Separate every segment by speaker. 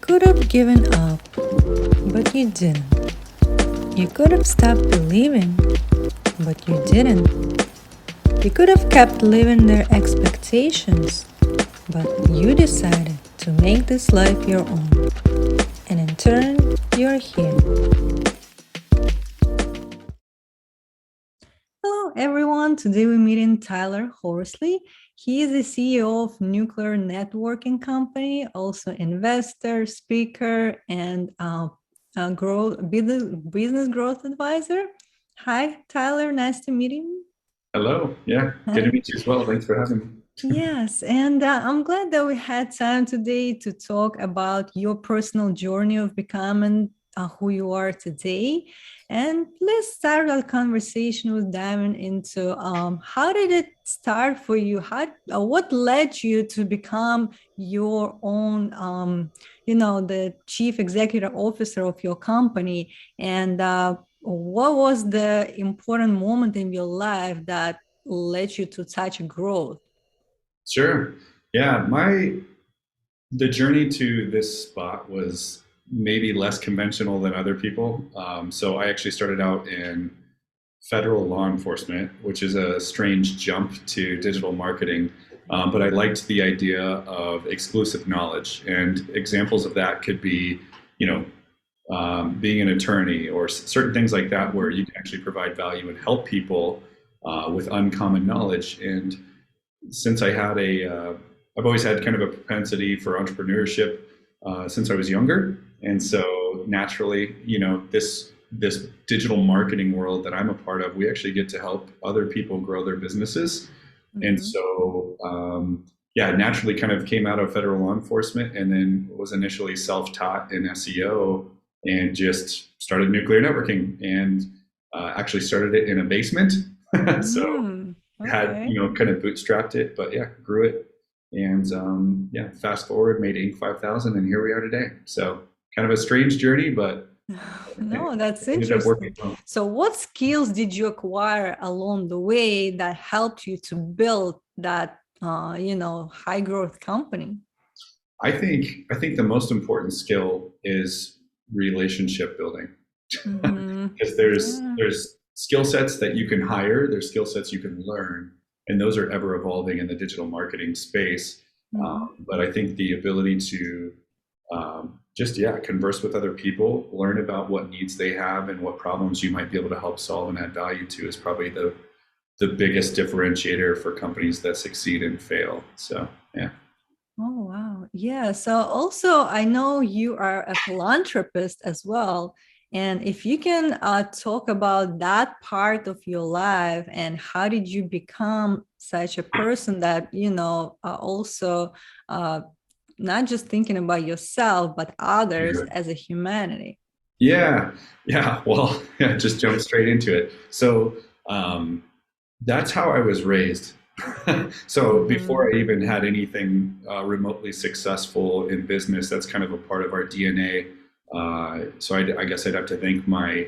Speaker 1: could have given up, but you didn't. You could have stopped believing, but you didn't. You could have kept living their expectations, but you decided to make this life your own. And in turn, you're here. Hello, everyone. Today we're meeting Tyler Horsley. He is the CEO of Nuclear Networking Company, also investor, speaker, and business growth advisor. Hi, Tyler. Nice to meet you.
Speaker 2: Hello. Yeah, good to meet you as well. Thanks for having me.
Speaker 1: Yes, and I'm glad that we had time today to talk about your personal journey of becoming who you are today. And let's start our conversation with diving into how did it start for you? What led you to become your own, the chief executive officer of your company? And what was the important moment in your life that led you to such growth?
Speaker 2: Sure. Yeah, my the journey to this spot was maybe less conventional than other people. So I actually started out in federal law enforcement, which is a strange jump to digital marketing. But I liked the idea of exclusive knowledge, and examples of that could be, you know, being an attorney or certain things like that, where you can actually provide value and help people with uncommon knowledge. And since I've always had kind of a propensity for entrepreneurship since I was younger, and so naturally, this digital marketing world that I'm a part of, we actually get to help other people grow their businesses, and
Speaker 1: Mhm.
Speaker 2: so yeah, naturally kind of came out of federal law enforcement, and then was initially self-taught in SEO, and just started nuclear networking, and actually started it in a basement. So had
Speaker 1: Okay.
Speaker 2: kind of bootstrapped it, but yeah, grew it, and yeah, fast forward, made Inc. 5000, and here we are today. So kind of a strange journey, but
Speaker 1: No,
Speaker 2: it
Speaker 1: that's
Speaker 2: ended up working
Speaker 1: interesting.
Speaker 2: well.
Speaker 1: So, what skills did you acquire along the way that helped you to build that, high growth company?
Speaker 2: I think the most important skill is relationship building,
Speaker 1: Mm-hmm.
Speaker 2: because there's
Speaker 1: Yeah.
Speaker 2: there's skill sets that you can hire, there's skill sets you can learn, and those are ever evolving in the digital marketing space.
Speaker 1: Mm-hmm.
Speaker 2: But I think the ability to just converse with other people, learn about what needs they have and what problems you might be able to help solve and add value to, is probably the biggest differentiator for companies that succeed and fail. So yeah.
Speaker 1: Oh, wow. Yeah. So also, I know you are a philanthropist as well. And if you can talk about that part of your life and how did you become such a person that, also uh, not just thinking about yourself, but others
Speaker 2: Sure.
Speaker 1: as a humanity.
Speaker 2: Yeah, yeah. Well, yeah, just jump straight into it. So um, that's how I was raised. So
Speaker 1: Mm-hmm.
Speaker 2: before I even had anything remotely successful in business, that's kind of a part of our DNA. So I guess I'd have to thank my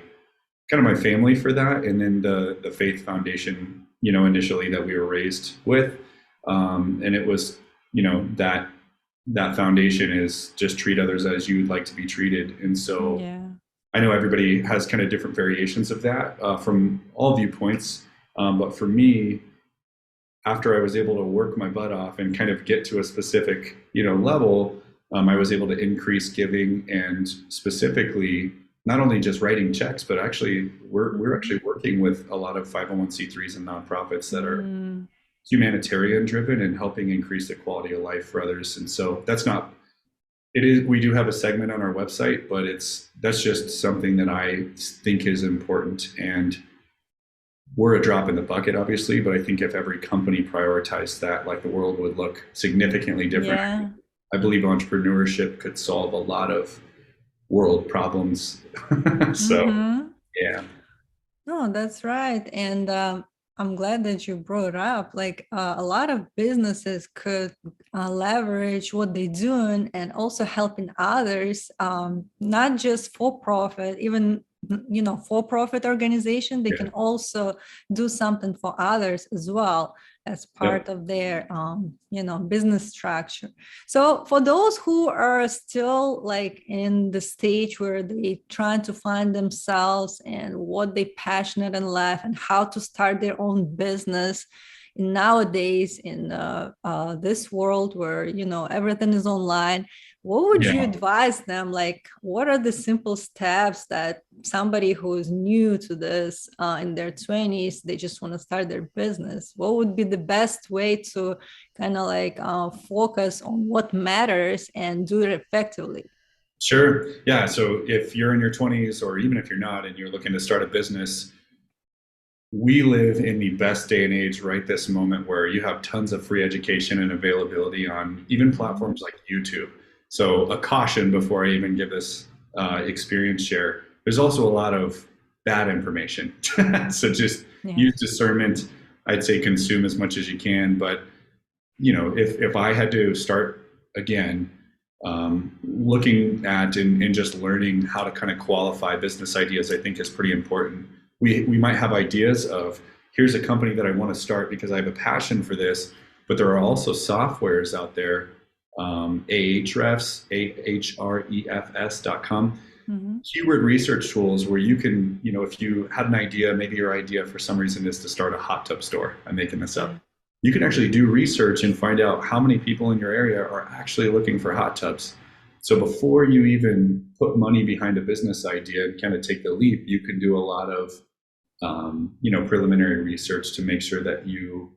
Speaker 2: kind of my family for that, and then the faith foundation, initially that we were raised with, and it was, that foundation is just treat others as you would like to be treated, and so
Speaker 1: Yeah.
Speaker 2: I know everybody has kind of different variations of that from all viewpoints. But for me, after I was able to work my butt off and kind of get to a specific, level, I was able to increase giving, and specifically not only just writing checks, but actually we're
Speaker 1: Mm-hmm.
Speaker 2: actually working with a lot of 501(c)(3)s and nonprofits that are
Speaker 1: Mm-hmm.
Speaker 2: humanitarian driven and helping increase the quality of life for others. And so that's not it is we do have a segment on our website, but that's just something that I think is important, and we're a drop in the bucket, obviously, but I think if every company prioritized that, like, the world would look significantly different.
Speaker 1: Yeah.
Speaker 2: I believe entrepreneurship could solve a lot of world problems. So
Speaker 1: Mm-hmm.
Speaker 2: yeah.
Speaker 1: No, that's right. And I'm glad that you brought up like a lot of businesses could leverage what they're doing and also helping others, not just for profit, even for profit organization, they
Speaker 2: Yeah.
Speaker 1: can also do something for others as well. as
Speaker 2: Yep.
Speaker 1: part of their business structure. So for those who are still like in the stage where they trying to find themselves and what they passionate in life and how to start their own business nowadays in this world where everything is online, what would you
Speaker 2: Yeah.
Speaker 1: advise them? Like, what are the simple steps that somebody who is new to this in their 20s, they just want to start their business? What would be the best way to kind of like focus on what matters and do it effectively?
Speaker 2: Sure. Yeah. So if you're in your 20s, or even if you're not and you're looking to start a business, we live in the best day and age right this moment where you have tons of free education and availability on even
Speaker 1: Mhm.
Speaker 2: platforms like YouTube. So, a caution before I even give this experience share, there's also a lot of bad information. So, just
Speaker 1: Yeah.
Speaker 2: use discernment. I'd say consume as much as you can. But, if I had to start again, looking at and just learning how to kind of qualify business ideas, I think is pretty important. We might have ideas of, here's a company that I want to start because I have a passion for this, but there are also softwares out there, Ahrefs, Ahrefs.com,
Speaker 1: Mhm.
Speaker 2: keyword research tools where you can, if you had an idea, maybe your idea for some reason is to start a hot tub store. I'm making this
Speaker 1: Yeah.
Speaker 2: up. You can actually do research and find out how many people in your area are actually looking for hot tubs. So before you even put money behind a business idea and kind of take the leap, you can do a lot of, preliminary research to make sure that you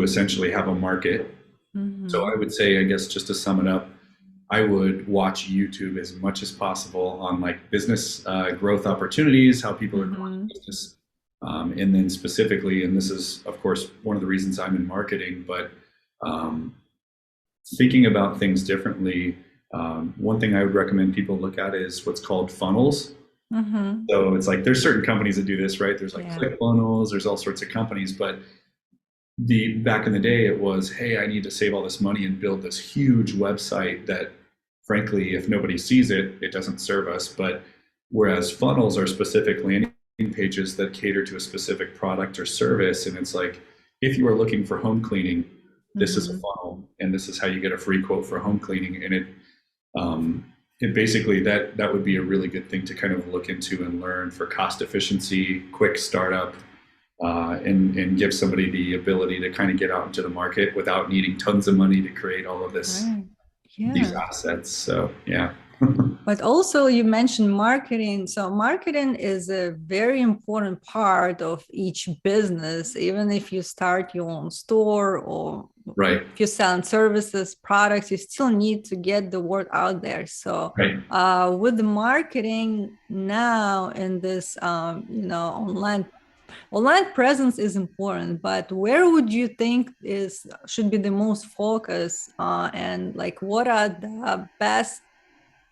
Speaker 2: essentially have a market. So I
Speaker 1: Mhm.
Speaker 2: would say, I guess, just to sum it up, I would watch YouTube as much as possible on like business growth opportunities, how people are growing
Speaker 1: Mhm.
Speaker 2: business, and then specifically, and this is of course one of the reasons I'm in marketing, but um, thinking about things differently. One thing I would recommend people look at is what's called funnels.
Speaker 1: Mhm.
Speaker 2: So it's like there's certain companies that do this, right? There's like
Speaker 1: Yeah.
Speaker 2: ClickFunnels, there's all sorts of companies, but the back in the day it was, hey, I need to save all this money and build this huge website that frankly, if nobody sees it, it doesn't serve us. But whereas funnels are specific landing pages that cater to a specific product or service, and it's like, if you are looking for home cleaning, this is a
Speaker 1: Mhm.
Speaker 2: funnel and this is how you get a free quote for home cleaning. And um, it basically, that would be a really good thing to kind of look into and learn for cost efficiency, quick startup, and give somebody the ability to kind of get out into the market without needing tons of money to create all of
Speaker 1: Right.
Speaker 2: these
Speaker 1: Yeah.
Speaker 2: assets. So yeah.
Speaker 1: But also, you mentioned marketing. So, marketing is a very important part of each business. Even if you start your own store or
Speaker 2: Right.
Speaker 1: if you're selling services, products, you still need to get the word out there. So,
Speaker 2: Right.
Speaker 1: with the marketing now in this, online presence is important. But where would you think is should be the most focus? And like, what are the best,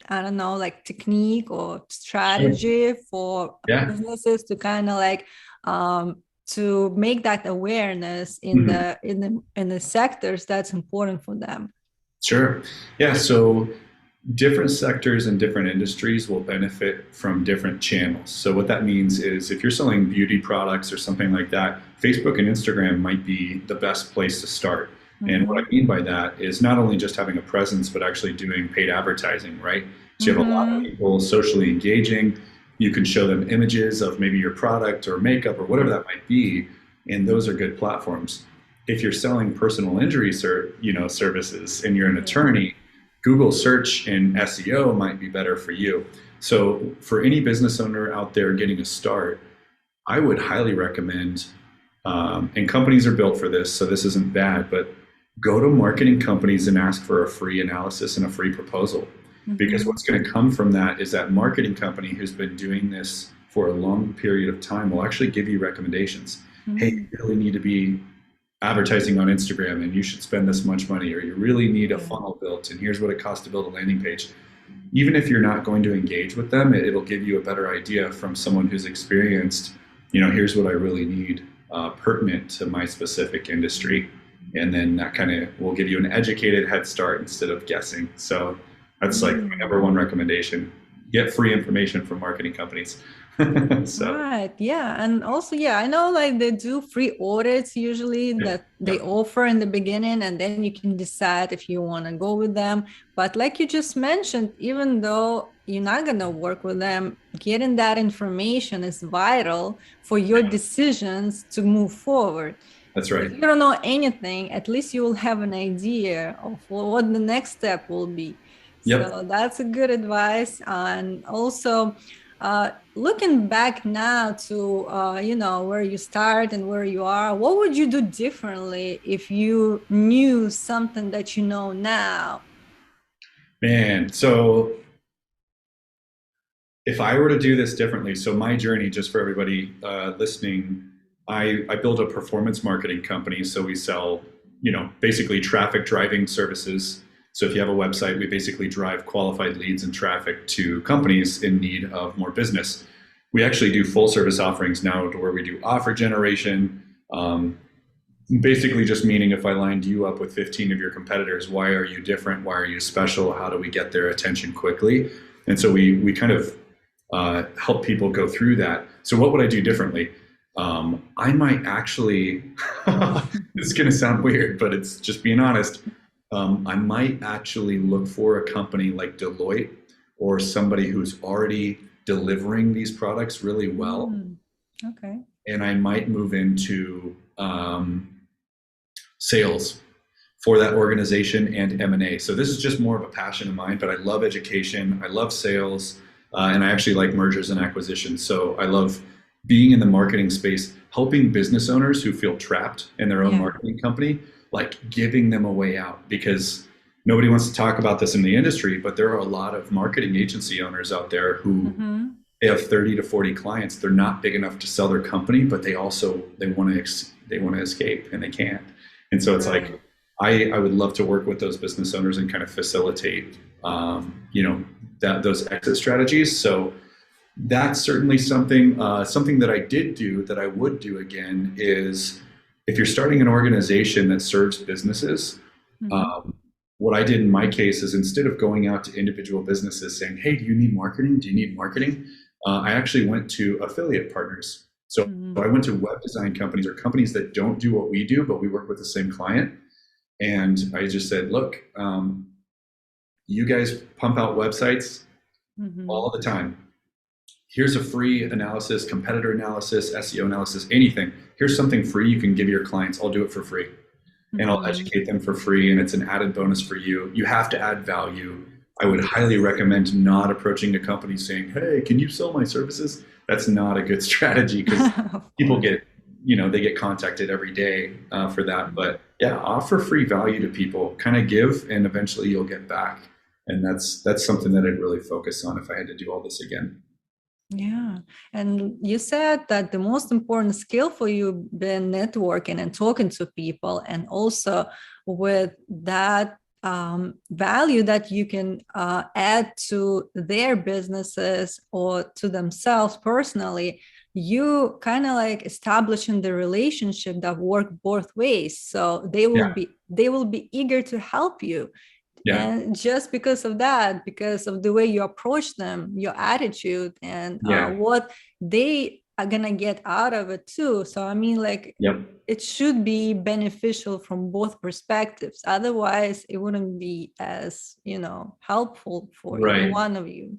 Speaker 1: I don't know, like technique or
Speaker 2: Sure.
Speaker 1: strategy for
Speaker 2: Yeah.
Speaker 1: businesses to kind of like to make that awareness in
Speaker 2: Mhm.
Speaker 1: the sectors that's important for them?
Speaker 2: Sure. Yeah. So different sectors and different industries will benefit from different channels. So what that means is if you're selling beauty products or something like that, Facebook and Instagram might be the best place to start. And what I
Speaker 1: Mm-hmm.
Speaker 2: mean by that is not only just having a presence, but actually doing paid advertising, right? So you have a lot of
Speaker 1: Mm-hmm.
Speaker 2: people socially engaging. You can show them images of maybe your product or makeup or whatever that might be, and those are good platforms. If you're selling personal injury services and you're an
Speaker 1: Yeah.
Speaker 2: attorney, Google search and SEO might be better for you. So, for any business owner out there getting a start, I would highly recommend, and companies are built for this, so this isn't bad, but go to marketing companies and ask for a free analysis and a free proposal. Because
Speaker 1: Mm-hmm.
Speaker 2: what's going to come from that is that marketing company who's been doing this for a long period of time will actually give you recommendations. Hey,
Speaker 1: Mm-hmm.
Speaker 2: you really need to be advertising on Instagram and you should spend this much money, or you really need a
Speaker 1: Yeah.
Speaker 2: funnel built and here's what it costs to build a landing page. Even if you're not going to engage with them, it'll give you a better idea from someone who's experienced, here's what I really need pertinent to my specific industry. And then that kind of will give you an educated head start instead of guessing. So that's like my
Speaker 1: Mm.
Speaker 2: number one recommendation. Get free information from marketing companies. So,
Speaker 1: Right. Yeah. And also, yeah, I know like they do free audits usually
Speaker 2: yep,
Speaker 1: that they
Speaker 2: yep,
Speaker 1: offer in the beginning, and then you can decide if you want to go with them. But like you just mentioned, even though you're not going to work with them, getting that information is vital for your
Speaker 2: yeah,
Speaker 1: decisions to move forward.
Speaker 2: that's
Speaker 1: If
Speaker 2: right.
Speaker 1: you don't know anything, at least you will have an idea of what the next step will be.
Speaker 2: Yep.
Speaker 1: So that's a good advice. And also, looking back now to where you start and where you are, what would you do differently if you knew something that you know now?
Speaker 2: Man, so if I were to do this differently, so my journey, just for everybody listening, I built a performance marketing company. So we sell, basically traffic driving services. So if you have a website, we basically drive qualified leads and traffic to companies in need of more business. We actually do full service offerings now to where we do offer generation. Basically just meaning if I lined you up with 15 of your competitors, why are you different? Why are you special? How do we get their attention quickly? And so we kind of help people go through that. So what would I do differently? I might actually, this is going to sound weird, but it's just being honest. I might actually look for a company like Deloitte or somebody who's already delivering these products really well.
Speaker 1: Mm, okay.
Speaker 2: And I might move into sales for that organization and M&A. So this is just more of a passion of mine, but I love education. I love sales, and I actually like mergers and acquisitions. So I love being in the marketing space, helping business owners who feel trapped in their own
Speaker 1: Yeah.
Speaker 2: marketing company, like giving them a way out, because nobody wants to talk about this in the industry, but there are a lot of marketing agency owners out there who
Speaker 1: Mm-hmm.
Speaker 2: they have 30 to 40 clients. They're not big enough to sell their company, but they want to escape and they can't. And so it's
Speaker 1: Right.
Speaker 2: like I would love to work with those business owners and kind of facilitate those exit strategies. So that's certainly something that I did do that I would do again is if you're starting an organization that serves businesses.
Speaker 1: Mm-hmm.
Speaker 2: Um, what I did in my case is instead of going out to individual businesses saying, "Hey, do you need marketing? Do you need marketing?" I actually went to affiliate partners. So
Speaker 1: Mm-hmm.
Speaker 2: I went to web design companies or companies that don't do what we do, but we work with the same client. And I just said, "Look, you guys pump out websites
Speaker 1: Mm-hmm.
Speaker 2: all the time. Here's a free analysis, competitor analysis, SEO analysis, anything. Here's something free you can give your clients. I'll do it for free. And I'll
Speaker 1: Mm-hmm.
Speaker 2: educate them for free, and it's an added bonus for you. You have to add value. I would highly recommend not approaching a company saying, "Hey, can you sell my services?" That's not a good strategy because
Speaker 1: Of
Speaker 2: people
Speaker 1: course.
Speaker 2: get, they get contacted every day for that. But yeah, offer free value to people, kind of give, and eventually you'll get back. And that's something that I'd really focus on if I had to do all this again.
Speaker 1: Yeah. And you said that the most important skill for you been networking and talking to people, and also with that value that you can add to their businesses or to themselves personally, you kind of like establishing the relationship that work both ways. So
Speaker 2: Yeah,
Speaker 1: they will be eager to help you,
Speaker 2: yeah,
Speaker 1: and just because of that, because of the way you approach them, your attitude, and
Speaker 2: yeah,
Speaker 1: what they are gonna get out of it too. So I mean, like,
Speaker 2: yep,
Speaker 1: it should be beneficial from both perspectives, otherwise it wouldn't be as helpful for either
Speaker 2: right.
Speaker 1: one of you.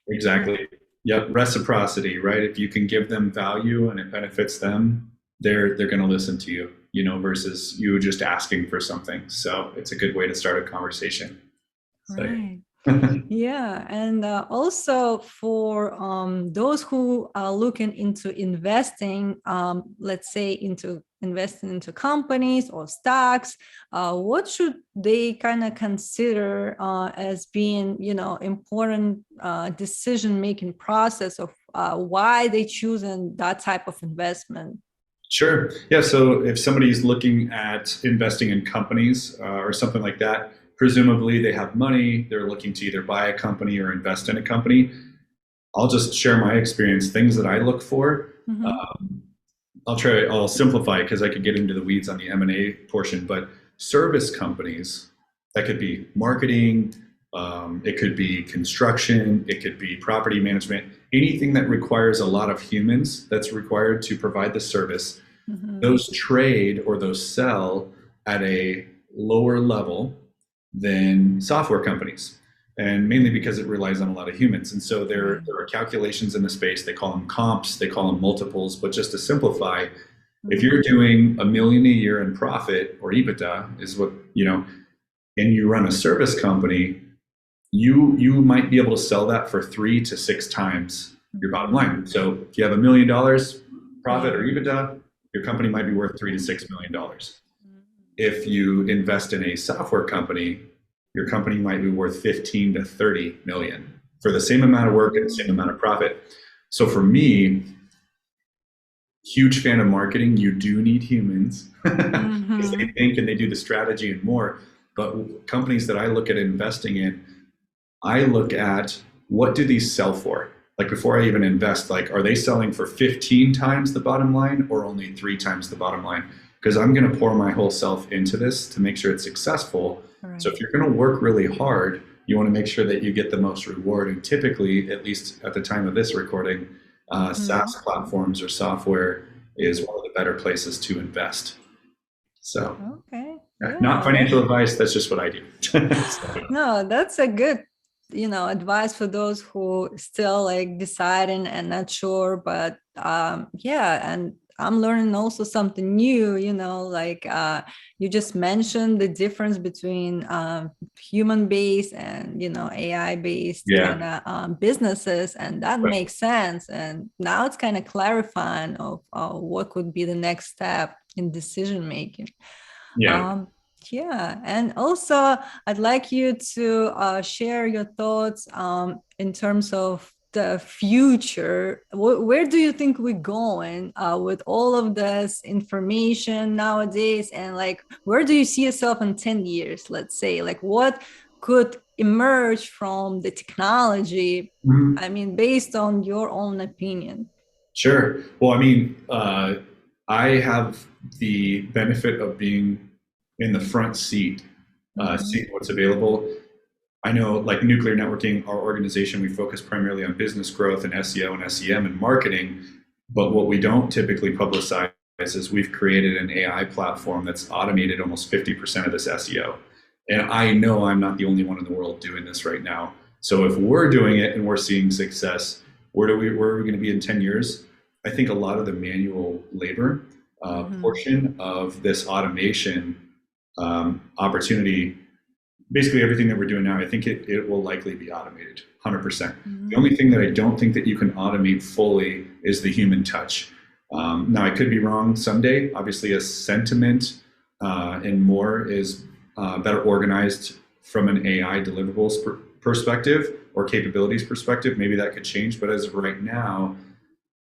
Speaker 1: Yeah.
Speaker 2: Exactly. Yep. Reciprocity, right? If you can give them value and it benefits them, they're going to listen to you, versus you just asking for something. So it's a good way to start a conversation. So,
Speaker 1: Right. Yeah, and also for those who are looking into investing, let's say into investing into companies or stocks, what should they kind of consider as being, important decision-making process of why they choosing that type of investment?
Speaker 2: sure. Yeah. So if somebody's looking at investing in companies or something like that, presumably they have money, they're looking to either buy a company or invest in a company. I'll just share my experience, things that I look for.
Speaker 1: Mm-hmm.
Speaker 2: Um, I'll simplify because I could get into the weeds on the M&A portion, but service companies, that could be marketing, It could be construction. It could be property management. Anything that requires a lot of humans that's required to provide the service,
Speaker 1: Mm-hmm.
Speaker 2: those trade or those sell at a lower level than software companies. And mainly because it relies on a lot of humans. And so
Speaker 1: Right.
Speaker 2: there are calculations in the space. They call them comps, they call them multiples. But just to simplify, if
Speaker 1: Mm-hmm.
Speaker 2: you're doing 1 million a year in profit or EBITDA is what, and you run a service company, you might be able to sell that for 3 to 6 times your bottom
Speaker 1: Mm-hmm.
Speaker 2: line. So if you have $1 million profit or
Speaker 1: Yeah.
Speaker 2: EBITDA, your company might be worth $3 to 6 million. If you invest in a software company, your company might be worth 15 to 30 million for the same amount of work and the same amount of
Speaker 1: Mm-hmm.
Speaker 2: profit. So for me, huge fan of marketing. You do need humans because they
Speaker 1: Mm-hmm.
Speaker 2: think and they do the strategy and more. But companies that I look at investing in, I look at what do these sell for? Like before I even invest, like are they selling for 15 times the bottom line or only 3 times the bottom line? Because I'm going to pour my whole self into this to make sure it's successful. So if
Speaker 1: Right.
Speaker 2: you're going to work really hard, you want to make sure that you get the most reward. And typically, at least at the time of this recording,
Speaker 1: Mm-hmm.
Speaker 2: SaaS platforms or software is one of the better places to invest. So,
Speaker 1: Okay.
Speaker 2: not
Speaker 1: Yeah,
Speaker 2: financial
Speaker 1: that's
Speaker 2: advice. That's just what I do. So,
Speaker 1: no, that's a good, advice for those who still like deciding and not sure. But yeah, and I'm learning also something new, like you just mentioned the difference between human based and AI based
Speaker 2: yeah.
Speaker 1: kind of businesses, and that makes sense. And now it's kind of clarifying of what could be the next step in decision making.
Speaker 2: Yeah.
Speaker 1: Um, yeah, and also I'd like you to share your thoughts in terms of the future. Where do you think we're going with all of this information nowadays? And like, where do you see yourself in 10 years, let's say? Like, what could emerge from the technology?
Speaker 2: Mhm.
Speaker 1: I mean, based on your own opinion.
Speaker 2: Sure. Well, I mean, I have the benefit of being in the front seat,
Speaker 1: Mm-hmm.
Speaker 2: seeing what's available. I know, like nuclear networking, our organization, we focus primarily on business growth and SEO and SEM and marketing. But what we don't typically publicize is we've created an AI platform that's automated almost 50% of this SEO. And I know I'm not the only one in the world doing this right now. So if we're doing it and we're seeing success, where are we going to be in 10 years? I think a lot of the manual labor
Speaker 1: Mm-hmm.
Speaker 2: portion of this automation opportunity, basically everything that we're doing now, I think it will likely be automated 100%. The
Speaker 1: Mm-hmm.
Speaker 2: only thing that I don't think that you can automate fully is the human touch. Now, I could be wrong someday. Obviously, a sentiment and more is better organized from an AI deliverables perspective or capabilities perspective. Maybe that could change. But as of right now,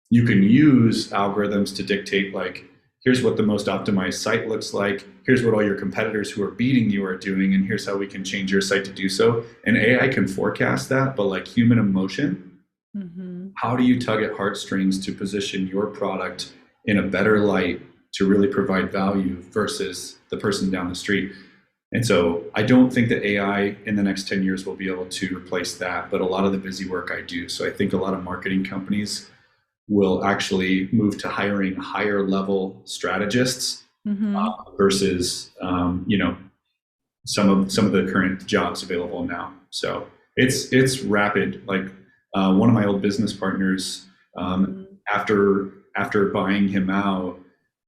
Speaker 2: you can use algorithms to dictate like here's what the most optimized site looks like, here's what all your competitors who are beating you are doing, and here's how we can change your site to do so. And AI can forecast that, but like human emotion,
Speaker 1: Mm-hmm.
Speaker 2: how do you tug at heartstrings to position your product in a better light to really provide value versus the person down the street? And so I don't think that AI in the next 10 years will be able to replace that, but a lot of the busy work I do. So I think a lot of marketing companies will actually move to hiring higher level strategists
Speaker 1: Mm-hmm.
Speaker 2: versus some of the current jobs available now. So it's rapid. Like one of my old business partners,
Speaker 1: Mm-hmm.
Speaker 2: after buying him out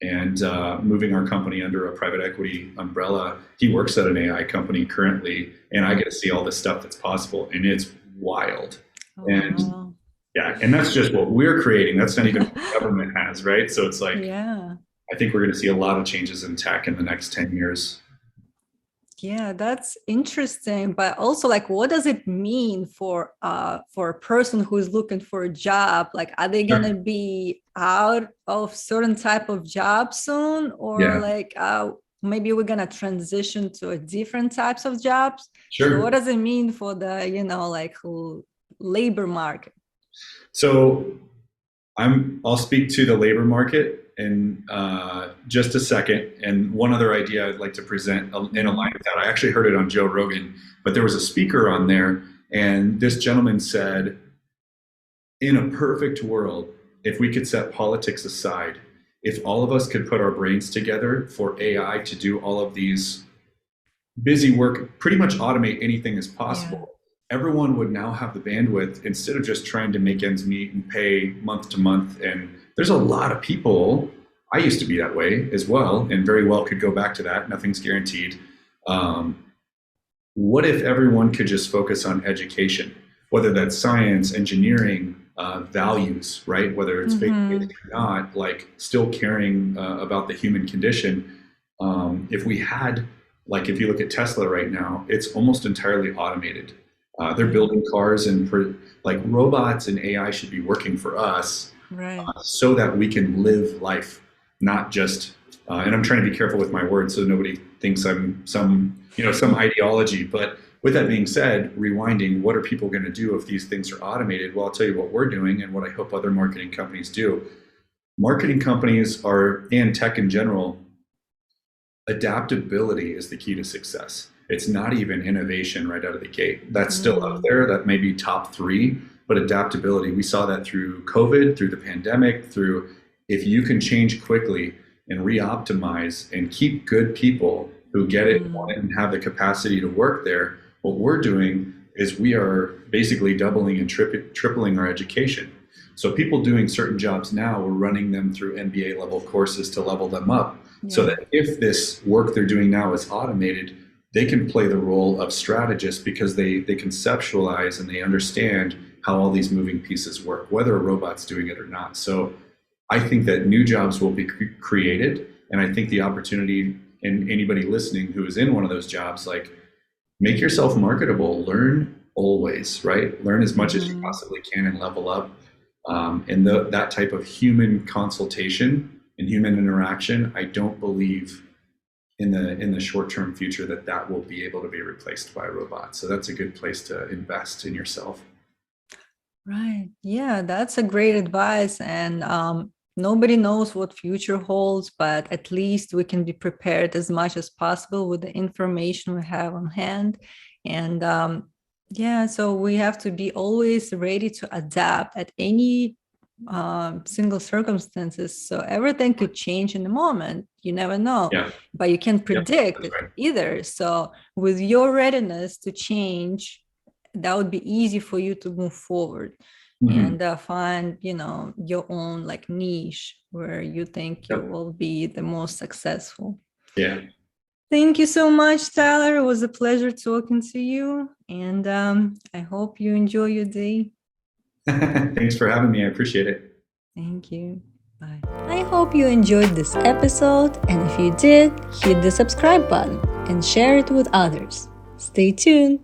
Speaker 2: and moving our company under a private equity umbrella, he works at an AI company currently, and I get to see all this stuff that's possible, and it's wild.
Speaker 1: Oh,
Speaker 2: And
Speaker 1: wow.
Speaker 2: yeah, and that's just what we're creating. That's not even what the government has, right? So it's like
Speaker 1: Yeah.
Speaker 2: I think we're going to see a lot of changes in tech in the next 10 years.
Speaker 1: Yeah, that's interesting. But also like what does it mean for a person who is looking for a job? Like are they
Speaker 2: Sure.
Speaker 1: gonna be out of certain type of job soon? Or
Speaker 2: Yeah,
Speaker 1: like maybe we're gonna transition to a different types of jobs? So what
Speaker 2: sure.
Speaker 1: does it mean for the, like labor market?
Speaker 2: So I'll speak to the labor market. in just a second. And one other idea I'd like to present in a line with that. I actually heard it on Joe Rogan, but there was a speaker on there, and this gentleman said, in a perfect world, if we could set politics aside, if all of us could put our brains together for AI to do all of these busy work, pretty much automate anything as possible, everyone would now have the bandwidth instead of just trying to make ends meet and pay month to month. And there's a lot of people, I used to be that way as well, and very well could go back to that. Nothing's guaranteed. What if everyone could just focus on education, whether that's science, engineering, values, right? Whether it's faith or not, like still caring about the human condition. If we had, like, if you look at Tesla right now, it's almost entirely automated. They're building cars, and like robots and AI should be working for us,
Speaker 1: Right.
Speaker 2: so that we can live life, not just. And I'm trying to be careful with my words so nobody thinks I'm some ideology. But with that being said, rewinding, what are people going to do if these things are automated? Well, I'll tell you what we're doing and what I hope other marketing companies do. Marketing companies are, and tech in general, adaptability is the key to success. It's not even innovation right out of the gate. That's still up there. That may be top three, but adaptability, we saw that through COVID, through the pandemic, through, if you can change quickly and re-optimize and keep good people who get it, want it, and have the capacity to work there, what we're doing is we are basically doubling and tripling our education. So people doing certain jobs now, we're running them through MBA level courses to level them up, so that if this work they're doing now is automated, they can play the role of strategist because they conceptualize and they understand how all these moving pieces work, whether a robot's doing it or not. So I think that new jobs will be created. And I think the opportunity, and anybody listening who is in one of those jobs, like, make yourself marketable, learn always, right? Learn as much as you possibly can and level up. And that type of human consultation and human interaction, I don't believe in the short-term future that will be able to be replaced by a robot. So that's a good place to invest in yourself.
Speaker 1: Right. Yeah, that's a great advice. And nobody knows what future holds, but at least we can be prepared as much as possible with the information we have on hand. And yeah, so we have to be always ready to adapt at any single circumstances. So everything could change in a moment. You never know, but you can't predict it either. So with your readiness to change, that would be easy for you to move forward and find, your own like niche where you think you will be the most successful.
Speaker 2: Yeah.
Speaker 1: Thank you so much, Tyler. It was a pleasure talking to you. And I hope you enjoy your day.
Speaker 2: Thanks for having me. I appreciate it.
Speaker 1: Thank you. Bye. I hope you enjoyed this episode. And if you did, hit the subscribe button and share it with others. Stay tuned.